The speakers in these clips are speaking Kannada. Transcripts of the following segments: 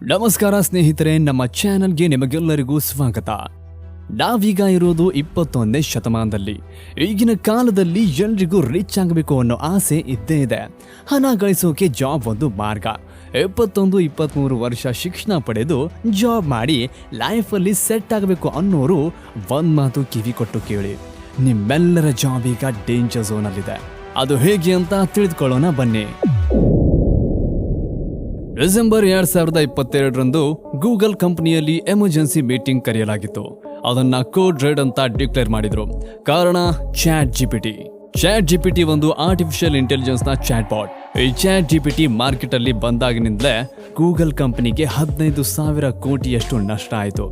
ನಮಸ್ಕಾರ ಸ್ನೇಹಿತರೆ, ನಮ್ಮ ಚಾನೆಲ್ಗೆ ನಿಮಗೆಲ್ಲರಿಗೂ ಸ್ವಾಗತ. ನಾವೀಗ ಇರೋದು 21ನೇ ಶತಮಾನದಲ್ಲಿ. ಈಗಿನ ಕಾಲದಲ್ಲಿ ಎಲ್ರಿಗೂ ರಿಚ್ ಆಗಬೇಕು ಅನ್ನೋ ಆಸೆ ಇದ್ದೇ ಇದೆ. ಹಣ ಗಳಿಸೋಕೆ ಜಾಬ್ ಒಂದು ಮಾರ್ಗ. 21-23 ವರ್ಷ ಶಿಕ್ಷಣ ಪಡೆದು ಜಾಬ್ ಮಾಡಿ ಲೈಫಲ್ಲಿ ಸೆಟ್ ಆಗಬೇಕು ಅನ್ನೋರು ಒಂದ್ ಮಾತು ಕಿವಿ ಕೊಟ್ಟು ಕೇಳಿ. ನಿಮ್ಮೆಲ್ಲರ ಜಾಬ್ ಈಗ ಡೇಂಜರ್ ಝೋನಲ್ಲಿದೆ. ಅದು ಹೇಗೆ ಅಂತ ತಿಳಿದುಕೊಳ್ಳೋಣ ಬನ್ನಿ. ಡಿಸೆಂಬರ್ 2022ರಂದು ಗೂಗಲ್ ಕಂಪನಿಯಲ್ಲಿ ಎಮರ್ಜೆನ್ಸಿ ಮೀಟಿಂಗ್ ಕರೆಯಲಾಗಿತ್ತು. ಅದನ್ನ ಕೋಡ್ ರೆಡ್ ಅಂತ ಡಿಕ್ಲೇರ್ ಮಾಡಿದ್ರು. ಕಾರಣ ಚಾಟ್ ಜಿಪಿಟಿ ಒಂದು ಆರ್ಟಿಫಿಷಿಯಲ್ ಇಂಟೆಲಿಜೆನ್ಸ್ ನ ಚಾಟ್ ಬಾಟ್. ಈ ಚಾಟ್ ಜಿಪಿಟಿ ಮಾರ್ಕೆಟ್ ಅಲ್ಲಿ ಬಂದಾಗಿನಿಂದಲೇ ಗೂಗಲ್ ಕಂಪನಿಗೆ 15,000 ಕೋಟಿಯಷ್ಟು ನಷ್ಟ ಆಯಿತು.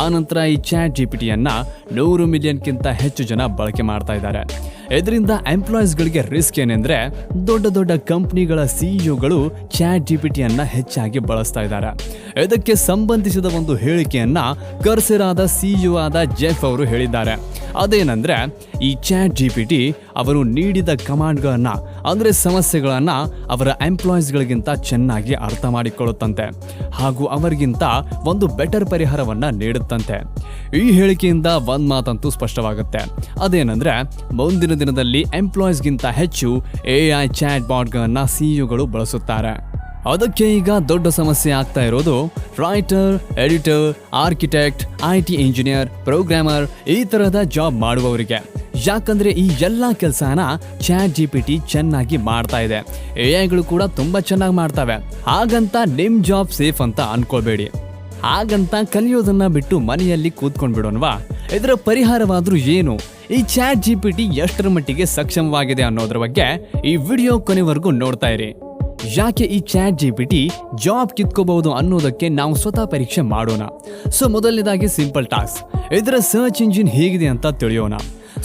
ಆ ನಂತರ ಈ ಚಾಟ್ ಜಿಪಿಟಿಯನ್ನ 100 ಮಿಲಿಯನ್ಗಿಂತ ಹೆಚ್ಚು ಜನ ಬಳಕೆ ಮಾಡ್ತಾ ಇದ್ದಾರೆ. ಇದರಿಂದ ಎಂಪ್ಲಾಯೀಸ್ಗಳಿಗೆ ರಿಸ್ಕ್ ಏನೆಂದ್ರೆ, ದೊಡ್ಡ ಕಂಪನಿಗಳ ಸಿಇಒಗಳು ಚಾಟ್ ಜಿಪಿಟಿಯನ್ನ ಹೆಚ್ಚಾಗಿ ಬಳಸ್ತಾ ಇದ್ದಾರೆ. ಇದಕ್ಕೆ ಸಂಬಂಧಿಸಿದ ಒಂದು ಹೇಳಿಕೆಯನ್ನ ಕರ್ಸೆರಾದ ಸಿಇಒ ಆದ ಜೆಫ್ ಅವರು ಹೇಳಿದ್ದಾರೆ. ಅದೇನಂದ್ರೆ, ಈ ಚಾಟ್ ಜಿಪಿಟಿ ಅವರು ನೀಡಿದ ಕಮಾಂಡ್ಗಳನ್ನ ಅಂದ್ರೆ ಸಮಸ್ಯೆಗಳನ್ನ ಅವರ ಎಂಪ್ಲಾಯೀಸ್ಗಳಿಗಿಂತ ಚೆನ್ನಾಗಿ ಅರ್ಥ ಮಾಡಿಕೊಳ್ಳುತ್ತಂತೆ ಹಾಗೂ ಅವರಿಗಿಂತ ಒಂದು ಬೆಟರ್ ಪರಿಹಾರವನ್ನ ನೀಡುತ್ತಂತೆ. ಈ ಹೇಳಿಕೆಯಿಂದ ಒಂದ್ ಮಾತಂತೂ ಸ್ಪಷ್ಟವಾಗುತ್ತೆ. ಅದೇನಂದ್ರೆ, ಮುಂದಿನ ದಿನದಲ್ಲಿ ಎಂಪ್ಲಾಯೀಸ್ಗಿಂತ ಹೆಚ್ಚು AI ಚಾಟ್ ಬಾಟ್ಗಳನ್ನ ಸಿಇಒಗಳು ಬಳಸುತ್ತಾರೆ. ಅದಕ್ಕೆ ಈಗ ದೊಡ್ಡ ಸಮಸ್ಯೆ ಆಗ್ತಾ ಇರೋದು writer, editor, architect, IT engineer, programmer ಈ ತರಹದ ಜಾಬ್ ಮಾಡುವವರಿಗೆ. ಯಾಕಂದ್ರೆ ಈ ಎಲ್ಲಾ ಕೆಲಸನ ಚಾಟ್ ಜಿಪಿಟಿ ಚೆನ್ನಾಗಿ ಮಾಡ್ತಾ ಇದೆ. AIಗಳು ಕೂಡ ತುಂಬಾ ಚೆನ್ನಾಗಿ ಮಾಡ್ತವೆ. ಹಾಗಂತ ನಿಮ್ ಜಾಬ್ ಸೇಫ್ ಅಂತ ಅನ್ಕೋಬೇಡಿ. ಹಾಗಂತ ಕಲಿಯೋದನ್ನ ಬಿಟ್ಟು ಮನೆಯಲ್ಲಿ ಕೂತ್ಕೊಂಡ್ಬಿಡೋಣವಾ? ಇದರ ಪರಿಹಾರವಾದ್ರೂ ಏನು? ಈ ಚಾಟ್ ಜಿಪಿಟಿ ಎಷ್ಟರ ಮಟ್ಟಿಗೆ ಸಕ್ಷಮವಾಗಿದೆ ಅನ್ನೋದ್ರ ಬಗ್ಗೆ ಈ ವಿಡಿಯೋ ಕೊನೆವರೆಗೂ ನೋಡ್ತಾ ಇರಿ. ಯಾಕೆ ಈ ಚಾಟ್ ಜಿಪಿಟಿ ಜಾಬ್ ಕಿತ್ಕೋಬಹುದು ಅನ್ನೋದಕ್ಕೆ ನಾವು ಸ್ವತಃ ಪರೀಕ್ಷೆ ಮಾಡೋಣ. ಸೊ ಮೊದಲನೇದಾಗಿ ಸಿಂಪಲ್ ಟಾಸ್ಕ್. ಇದರ ಸರ್ಚ್ ಇಂಜಿನ್ ಹೇಗಿದೆ ಅಂತ ತಿಳಿಯೋಣ.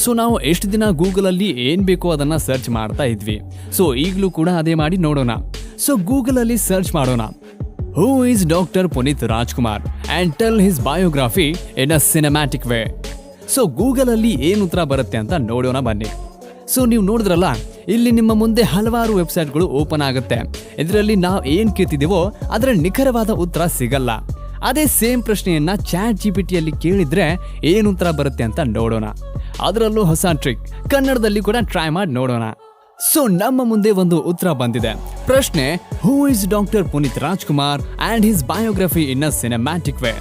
ಸೊ ನಾವು ಎಷ್ಟು ದಿನ ಗೂಗಲ್ ಅಲ್ಲಿ ಏನ್ ಬೇಕೋ ಅದನ್ನ ಸರ್ಚ್ ಮಾಡ್ತಾ ಇದ್ವಿ. ಸೊ ಈಗಲೂ ಕೂಡ ಅದೇ ಮಾಡಿ ನೋಡೋಣ. ಸೊ ಗೂಗಲ್ ಅಲ್ಲಿ ಸರ್ಚ್ ಮಾಡೋಣ, who is doctor Puneeth Rajkumar and tell his biography in a cinematic way. So Google ಅಲ್ಲಿ ಏನ್ ಉತ್ತರ ಬರುತ್ತೆ ಅಂತ ನೋಡೋಣ ಬನ್ನಿ. ಸೊ ನೀವು ನೋಡಿದ್ರಲ್ಲ, ಇಲ್ಲಿ ನಿಮ್ಮ ಮುಂದೆ ಹಲವಾರು ವೆಬ್ಸೈಟ್ಗಳು ಓಪನ್ ಆಗುತ್ತೆ. ಇದರಲ್ಲಿ ನಾವು ಏನ್ ಕೇಳ್ತಿದ್ದೀವೋ ಅದರ ನಿಖರವಾದ ಉತ್ತರ ಸಿಗಲ್ಲ. ಅದೇ ಸೇಮ್ ಪ್ರಶ್ನೆಯನ್ನ ಚಾಟ್ ಜಿಪಿಟಿಯಲ್ಲಿ ಕೇಳಿದ್ರೆ ಏನ್ ಉತ್ತರ ಬರುತ್ತೆ ಅಂತ ನೋಡೋಣ. ಅದರಲ್ಲೂ ಹೊಸ ಟ್ರಿಕ್ ಕನ್ನಡದಲ್ಲಿ ಕೂಡ ಟ್ರೈ ಮಾಡಿ ನೋಡೋಣ. ಸೊ ನಮ್ಮ ಮುಂದೆ ಒಂದು ಉತ್ತರ ಬಂದಿದೆ. ಪ್ರಶ್ನೆ, who is doctor Puneeth Rajkumar and his biography in a cinematic way.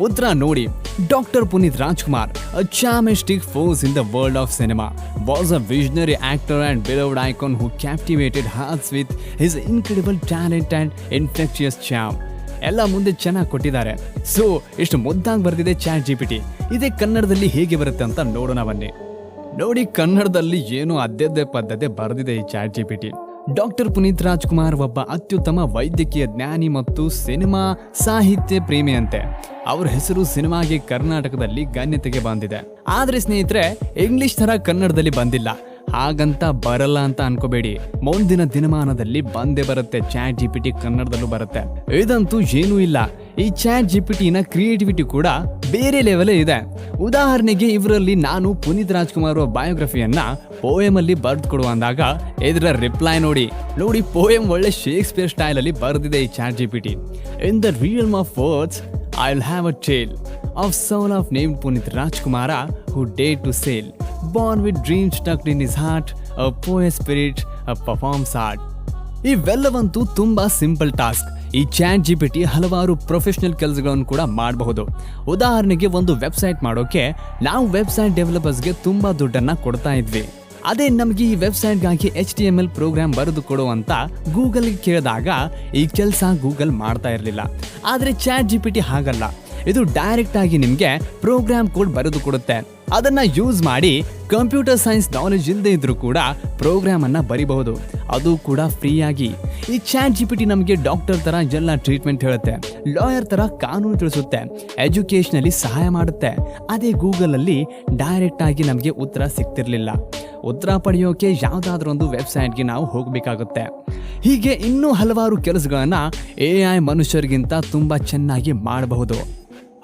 ಉತ್ತರ ನೋಡಿ, doctor Puneeth Rajkumar, a charmistic force in the world of cinema, was a visionary actor and beloved icon who captivated hearts with his incredible talent and infectious charm. ಎಲ್ಲ ಮುಂದೆ ಚೆನ್ನಾಗಿ ಕೊಟ್ಟಿದ್ದಾರೆ. ಸೊ ಎಷ್ಟು ಮುದ್ದಾಗಿ ಬರ್ತಿದೆ ಚಾಟ್ ಜಿಪಿಟಿ. ಇದೇ ಕನ್ನಡದಲ್ಲಿ ಹೇಗೆ ಬರುತ್ತೆ ಅಂತ ನೋಡೋಣ ಬನ್ನಿ. ನೋಡಿ, ಕನ್ನಡದಲ್ಲಿ ಏನು ಅದ್ದೆದ್ದೆ ಪದ್ಧತಿ ಬರೆದಿದೆ ಈ chat GPT. Doctor Puneeth Rajkumar ಒಬ್ಬ ಅತ್ಯುತ್ತಮ ವೈದ್ಯಕೀಯ ಜ್ಞಾನಿ ಮತ್ತು ಸಿನಿಮಾ ಸಾಹಿತ್ಯ ಪ್ರೇಮಿಯಂತೆ. ಅವ್ರ ಹೆಸರು ಸಿನಿಮಾಗೆ ಕರ್ನಾಟಕದಲ್ಲಿ ಗಣ್ಯತೆಗೆ ಬಂದಿದೆ. ಆದ್ರೆ ಸ್ನೇಹಿತರೆ, ಇಂಗ್ಲಿಷ್ ತರ ಕನ್ನಡದಲ್ಲಿ ಬಂದಿಲ್ಲ. ಹಾಗಂತ ಬರಲ್ಲ ಅಂತ ಅನ್ಕೋಬೇಡಿ. ಮುಂದಿನ ದಿನಮಾನದಲ್ಲಿ ಬಂದೇ ಬರುತ್ತೆ. ಚಾಟ್ ಜಿಪಿಟಿ ಕನ್ನಡದಲ್ಲೂ ಬರುತ್ತೆ. ಇದಂತೂ ಏನೂ ಇಲ್ಲ. ಈ ಚಾಟ್ ಜಿಪಿಟಿನ ಕ್ರಿಯೇಟಿವಿಟಿ ಕೂಡ ಬೇರೆ ಲೆವೆಲ್ ಇದೆ. ಉದಾಹರಣೆಗೆ, ಇವರಲ್ಲಿ ನಾನು ಪುನೀತ್ ರಾಜ್ಕುಮಾರ್ ಬಯೋಗ್ರಫಿಯನ್ನ ಪೋಯಮ್ ಅಲ್ಲಿ ಬರ್ದು ಕೊಡು ಅಂದಾಗ ಇದರ ರಿಪ್ಲೈ ನೋಡಿ. ಪೋಯಮ್ ಒಳ್ಳೆ ಶೇಕ್ಸ್ಪಿಯರ್ ಸ್ಟೈಲ್ ಅಲ್ಲಿ ಬರೆದಿದೆ ಈ chat GPT. In the realm of words I'll have a tale of soul of named Punit Rajkumara who dared to sail, born with dreams tucked in his heart, a poet spirit, a performs art. ಇವೆಲ್ಲವಂತೂ ತುಂಬಾ ಸಿಂಪಲ್ ಟಾಸ್ಕ್. ಈ ಚಾಟ್ ಜಿಪಿಟಿ ಹಲವಾರು ಪ್ರೊಫೆಷನಲ್ ಕೆಲಸಗಳನ್ನು ಕೂಡ ಮಾಡಬಹುದು. ಉದಾಹರಣೆಗೆ, ಒಂದು ವೆಬ್ಸೈಟ್ ಮಾಡೋಕೆ ನಾವು ವೆಬ್ಸೈಟ್ ಡೆವಲಪರ್ಸ್ಗೆ ತುಂಬಾ ದುಡ್ಡನ್ನ ಕೊಡ್ತಾ ಇದ್ವಿ. ಅದೇ ನಮಗೆ ಈ ವೆಬ್ಸೈಟ್ಗಾಗಿ HTML ಪ್ರೋಗ್ರಾಮ್ ಬರೆದು ಕೊಡು ಅಂತ ಗೂಗಲ್ಗೆ ಕೇಳಿದಾಗ ಈ ಕೆಲಸ ಗೂಗಲ್ ಮಾಡ್ತಾ ಇರಲಿಲ್ಲ. ಆದರೆ ಚಾಟ್ ಜಿಪಿಟಿ ಹಾಗಲ್ಲ. ಇದು ಡೈರೆಕ್ಟ್ ಆಗಿ ನಿಮಗೆ ಪ್ರೋಗ್ರಾಮ್ ಕೋಡ್ ಬರೆದು ಕೊಡುತ್ತೆ. ಅದನ್ನ ಯೂಸ್ ಮಾಡಿ ಕಂಪ್ಯೂಟರ್ ಸೈನ್ಸ್ ನಾಲೆಜ್ ಇಲ್ಲದೆ ಇದ್ರೂ ಕೂಡ ಪ್ರೋಗ್ರಾಮ್ ಅನ್ನ ಬರಿಬಹುದು, ಅದು ಕೂಡ ಫ್ರೀ ಆಗಿ. ಈ ಚಾಟ್ ಜಿಪಿಟಿ ನಮಗೆ ಡಾಕ್ಟರ್ ತರ ಎಲ್ಲ ಟ್ರೀಟ್ಮೆಂಟ್ ಹೇಳುತ್ತೆ, ಲಾಯರ್ ತರ ಕಾನೂನು ತಿಳಿಸುತ್ತೆ, ಎಜುಕೇಶನಲ್ಲಿ ಸಹಾಯ ಮಾಡುತ್ತೆ. ಅದೇ ಗೂಗಲ್ ಅಲ್ಲಿ ಡೈರೆಕ್ಟ್ ಆಗಿ ನಮಗೆ ಉತ್ತರ ಸಿಗ್ತಿರ್ಲಿಲ್ಲ. ಉತ್ತರ ಪಡೆಯೋಕೆ ಯಾವ್ದಾದ್ರೂ ಒಂದು ವೆಬ್ಸೈಟ್ಗೆ ನಾವು ಹೋಗ್ಬೇಕಾಗುತ್ತೆ. ಹೀಗೆ ಇನ್ನೂ ಹಲವಾರು ಕೆಲಸಗಳನ್ನ AI ಮನುಷ್ಯರಿಗಿಂತ ತುಂಬಾ ಚೆನ್ನಾಗಿ ಮಾಡಬಹುದು.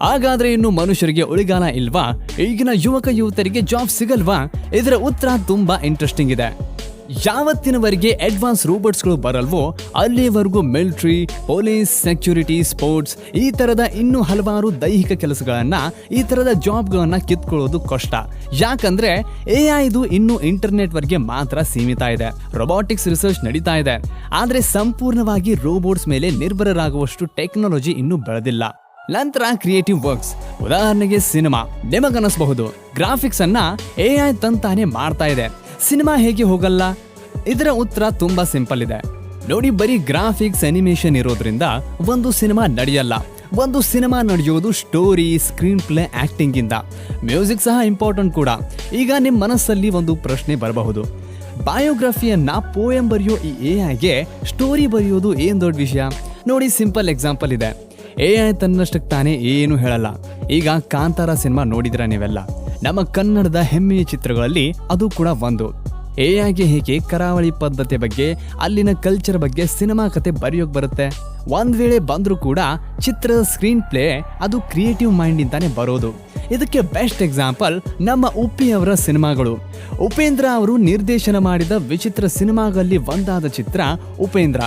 ಹಾಗಾದ್ರೆ ಇನ್ನು ಮನುಷ್ಯರಿಗೆ ಉಳಿಗಾಲ ಇಲ್ವಾ? ಈಗಿನ ಯುವಕ ಯುವತರಿಗೆ ಜಾಬ್ ಸಿಗಲ್ವಾ? ಇದರ ಉತ್ತರ ತುಂಬಾ ಇಂಟ್ರೆಸ್ಟಿಂಗ್ ಇದೆ. ಯಾವತ್ತಿನವರೆಗೆ ಅಡ್ವಾನ್ಸ್ ರೋಬೋಟ್ಸ್ಗಳು ಬರಲ್ವೋ ಅಲ್ಲಿವರೆಗೂ ಮಿಲಿಟರಿ, ಪೊಲೀಸ್, ಸೆಕ್ಯೂರಿಟಿ, ಸ್ಪೋರ್ಟ್ಸ್ ಈ ತರದ ಇನ್ನೂ ಹಲವಾರು ದೈಹಿಕ ಕೆಲಸಗಳನ್ನ, ಈ ತರದ ಜಾಬ್ಗಳನ್ನ ಕಿತ್ಕೊಳ್ಳೋದು ಕಷ್ಟ. ಯಾಕಂದ್ರೆ AI ಇದು ಇನ್ನು ಇಂಟರ್ನೆಟ್ ವರೆಗೆ ಮಾತ್ರ ಸೀಮಿತ ಇದೆ. ರೊಬಾಟಿಕ್ಸ್ ರಿಸರ್ಚ್ ನಡೀತಾ ಇದೆ, ಆದ್ರೆ ಸಂಪೂರ್ಣವಾಗಿ ರೋಬೋಟ್ಸ್ ಮೇಲೆ ನಿರ್ಭರರಾಗುವಷ್ಟು ಟೆಕ್ನಾಲಜಿ ಇನ್ನೂ ಬೆಳೆದಿಲ್ಲ. ನಂತರ ಕ್ರಿಯೇಟಿವ್ ವರ್ಕ್ಸ್, ಉದಾಹರಣೆಗೆ ಸಿನಿಮಾ. ನಿಮಗನಿಸಬಹುದು ಗ್ರಾಫಿಕ್ಸ್ ಅನ್ನ AI ತಂತಾನೆ ಮಾಡ್ತಾ ಇದೆ, ಸಿನಿಮಾ ಹೇಗೆ ಹೋಗಲ್ಲ? ಇದರ ಉತ್ತರ ತುಂಬಾ ಸಿಂಪಲ್ ಇದೆ ನೋಡಿ. ಬರೀ ಗ್ರಾಫಿಕ್ಸ್, ಅನಿಮೇಷನ್ ಇರೋದ್ರಿಂದ ಒಂದು ಸಿನಿಮಾ ನಡೆಯಲ್ಲ. ಒಂದು ಸಿನಿಮಾ ನಡೆಯೋದು ಸ್ಟೋರಿ, ಸ್ಕ್ರೀನ್ ಪ್ಲೇ, ಆಕ್ಟಿಂಗ್ ಇಂದ. ಮ್ಯೂಸಿಕ್ ಸಹ ಇಂಪಾರ್ಟೆಂಟ್ ಕೂಡ. ಈಗ ನಿಮ್ಮ ಮನಸ್ಸಲ್ಲಿ ಒಂದು ಪ್ರಶ್ನೆ ಬರಬಹುದು, ಬಯೋಗ್ರಫಿಯನ್ನ ಪೋಯಂ ಬರೆಯೋ ಈ AIಗೆ ಸ್ಟೋರಿ ಬರೆಯೋದು ಏನ್ ದೊಡ್ಡ ವಿಷಯ? ನೋಡಿ, ಸಿಂಪಲ್ ಎಕ್ಸಾಂಪಲ್ ಇದೆ. AI ತನ್ನಷ್ಟಕ್ಕೆ ತಾನೇ ಏನು ಹೇಳಲ್ಲ. ಈಗ ಕಾಂತಾರ ಸಿನಿಮಾ ನೋಡಿದ್ರ ನೀವೆಲ್ಲ, ನಮ್ಮ ಕನ್ನಡದ ಹೆಮ್ಮೆಯ ಚಿತ್ರಗಳಲ್ಲಿ ಅದು ಕೂಡ ಒಂದು. AIಗೆ ಹೇಗೆ ಕರಾವಳಿ ಪದ್ಧತಿ ಬಗ್ಗೆ, ಅಲ್ಲಿನ ಕಲ್ಚರ್ ಬಗ್ಗೆ ಸಿನಿಮಾ ಕತೆ ಬರೆಯೋಕ್ ಬರುತ್ತೆ? ಒಂದ್ ವೇಳೆ ಬಂದ್ರೂ ಕೂಡ ಚಿತ್ರದ ಸ್ಕ್ರೀನ್ ಪ್ಲೇ ಅದು ಕ್ರಿಯೇಟಿವ್ ಮೈಂಡ್ ಇಂದಾನೆ ಬರೋದು. ಇದಕ್ಕೆ ಬೆಸ್ಟ್ ಎಕ್ಸಾಂಪಲ್ ನಮ್ಮ ಉಪ್ಪಿ ಅವರ ಸಿನಿಮಾಗಳು. ಉಪೇಂದ್ರ ಅವರು ನಿರ್ದೇಶನ ಮಾಡಿದ ವಿಚಿತ್ರ ಸಿನಿಮಾಗಳಲ್ಲಿ ಒಂದಾದ ಚಿತ್ರ ಉಪೇಂದ್ರ.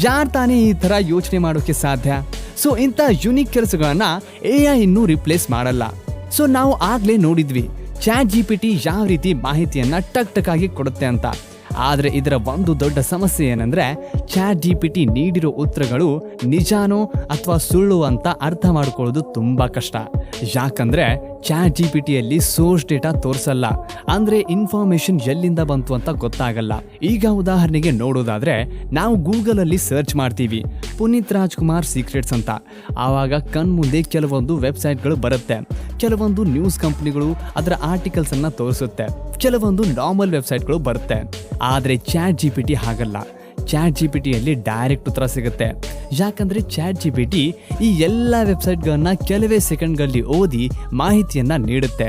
ಯಾರ್ ತಾನೇ ಈ ತರ ಯೋಚನೆ ಮಾಡೋಕೆ ಸಾಧ್ಯ? ಸೊ ಇಂಥ ಯುನಿಕ್ ಕೆಲಸಗಳನ್ನ AI ಇನ್ನೂ ರಿಪ್ಲೇಸ್ ಮಾಡಲ್ಲ. ಸೊ ನಾವು ಆಗ್ಲೇ ನೋಡಿದ್ವಿ ChatGPT ಯಾವ ರೀತಿ ಮಾಹಿತಿಯನ್ನ ಟಕ್ ಟಕ್ ಆಗಿ ಕೊಡುತ್ತೆ ಅಂತ. ಆದ್ರೆ ಇದರ ಒಂದು ದೊಡ್ಡ ಸಮಸ್ಯೆ ಏನಂದ್ರೆ ChatGPT ನೀಡಿರೋ ಉತ್ತರಗಳು ನಿಜಾನೋ ಅಥವಾ ಸುಳ್ಳು ಅಂತ ಅರ್ಥ ಮಾಡ್ಕೊಳ್ಳೋದು ತುಂಬಾ ಕಷ್ಟ. ಯಾಕಂದ್ರೆ ChatGPTಯಲ್ಲಿ ಸೋರ್ಸ್ ಡೇಟಾ ತೋರಿಸಲ್ಲ, ಅಂದ್ರೆ ಇನ್ಫಾರ್ಮೇಶನ್ ಎಲ್ಲಿಂದ ಬಂತು ಅಂತ ಗೊತ್ತಾಗಲ್ಲ. ಈಗ ಉದಾಹರಣೆಗೆ ನೋಡೋದಾದ್ರೆ, ನಾವು ಗೂಗಲ್ ಅಲ್ಲಿ ಸರ್ಚ್ ಮಾಡ್ತೀವಿ ಪುನೀತ್ ರಾಜ್ಕುಮಾರ್ ಸೀಕ್ರೆಟ್ಸ್ ಅಂತ. ಆವಾಗ ಕಣ್ಮುಂದೆ ಕೆಲವೊಂದು ವೆಬ್ಸೈಟ್ಗಳು ಬರುತ್ತೆ, ಕೆಲವೊಂದು ನ್ಯೂಸ್ ಕಂಪನಿಗಳು ಅದರ ಆರ್ಟಿಕಲ್ಸ್ ಅನ್ನ ತೋರಿಸುತ್ತೆ, ಕೆಲವೊಂದು ನಾರ್ಮಲ್ ವೆಬ್ಸೈಟ್ಗಳು ಬರುತ್ತೆ. ಆದ್ರೆ ChatGPT ಹಾಗಲ್ಲ. ChatGPTಯಲ್ಲಿ ಡೈರೆಕ್ಟ್ ಉತ್ತರ ಸಿಗುತ್ತೆ. ಯಾಕಂದ್ರೆ ChatGPT ಈ ಎಲ್ಲ ವೆಬ್ಸೈಟ್ಗಳನ್ನ ಕೆಲವೇ ಸೆಕೆಂಡ್ಗಳಲ್ಲಿ ಓದಿ ಮಾಹಿತಿಯನ್ನ ನೀಡುತ್ತೆ.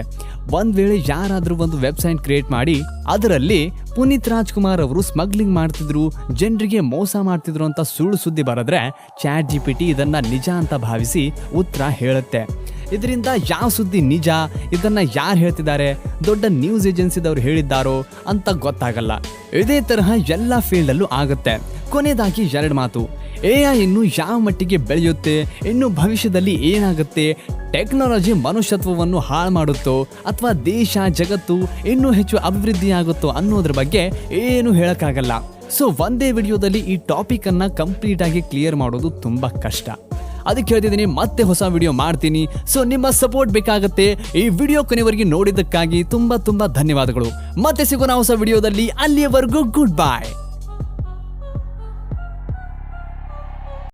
ಒಂದ್ ವೇಳೆ ಯಾರಾದ್ರೂ ಒಂದು ವೆಬ್ಸೈಟ್ ಕ್ರಿಯೇಟ್ ಮಾಡಿ ಅದರಲ್ಲಿ ಪುನೀತ್ ರಾಜ್ಕುಮಾರ್ ಅವರು ಸ್ಮಗ್ಲಿಂಗ್ ಮಾಡ್ತಿದ್ರು, ಜನರಿಗೆ ಮೋಸ ಮಾಡ್ತಿದ್ರು ಅಂತ ಸುಳ್ಳು ಸುದ್ದಿ ಬರೆದ್ರೆ ChatGPT ಇದನ್ನ ನಿಜ ಅಂತ ಭಾವಿಸಿ ಉತ್ತರ ಹೇಳುತ್ತೆ. ಇದರಿಂದ ಯಾವ ಸುದ್ದಿ ನಿಜ, ಇದನ್ನ ಯಾರು ಹೇಳ್ತಿದ್ದಾರೆ, ದೊಡ್ಡ ನ್ಯೂಸ್ ಏಜೆನ್ಸಿದವ್ರು ಹೇಳಿದ್ದಾರೋ ಅಂತ ಗೊತ್ತಾಗಲ್ಲ. ಇದೇ ತರಹ ಎಲ್ಲ ಫೀಲ್ಡ್ ಅಲ್ಲೂ ಆಗುತ್ತೆ. ಕೊನೆಯದಾಗಿ ಎರಡು ಮಾತು, AI ಇನ್ನು ಯಾವ ಮಟ್ಟಿಗೆ ಬೆಳೆಯುತ್ತೆ, ಇನ್ನು ಭವಿಷ್ಯದಲ್ಲಿ ಏನಾಗುತ್ತೆ, ಟೆಕ್ನಾಲಜಿ ಮನುಷ್ಯತ್ವವನ್ನು ಹಾಳು ಮಾಡುತ್ತೋ ಅಥವಾ ದೇಶ ಜಗತ್ತು ಇನ್ನೂ ಹೆಚ್ಚು ಅಭಿವೃದ್ಧಿ ಆಗುತ್ತೋ ಅನ್ನೋದ್ರ ಬಗ್ಗೆ ಏನು ಹೇಳಕ್ಕಾಗಲ್ಲ. ಸೊ ಒಂದೇ ವಿಡಿಯೋದಲ್ಲಿ ಈ ಟಾಪಿಕ್ ಅನ್ನ ಕಂಪ್ಲೀಟ್ ಆಗಿ ಕ್ಲಿಯರ್ ಮಾಡೋದು ತುಂಬಾ ಕಷ್ಟ. ಅದಕ್ಕೆ ಹೇಳ್ತಿದ್ದೀನಿ, ಮತ್ತೆ ಹೊಸ ವಿಡಿಯೋ ಮಾಡ್ತೀನಿ. ಸೊ ನಿಮ್ಮ ಸಪೋರ್ಟ್ ಬೇಕಾಗುತ್ತೆ. ಈ ವಿಡಿಯೋ ಕೊನೆವರೆಗೆ ನೋಡಿದ್ದಕ್ಕಾಗಿ ತುಂಬಾ ಧನ್ಯವಾದಗಳು. ಮತ್ತೆ ಸಿಗೋಣ ಹೊಸ ವಿಡಿಯೋದಲ್ಲಿ. ಅಲ್ಲಿಯವರೆಗೂ ಗುಡ್ ಬೈ.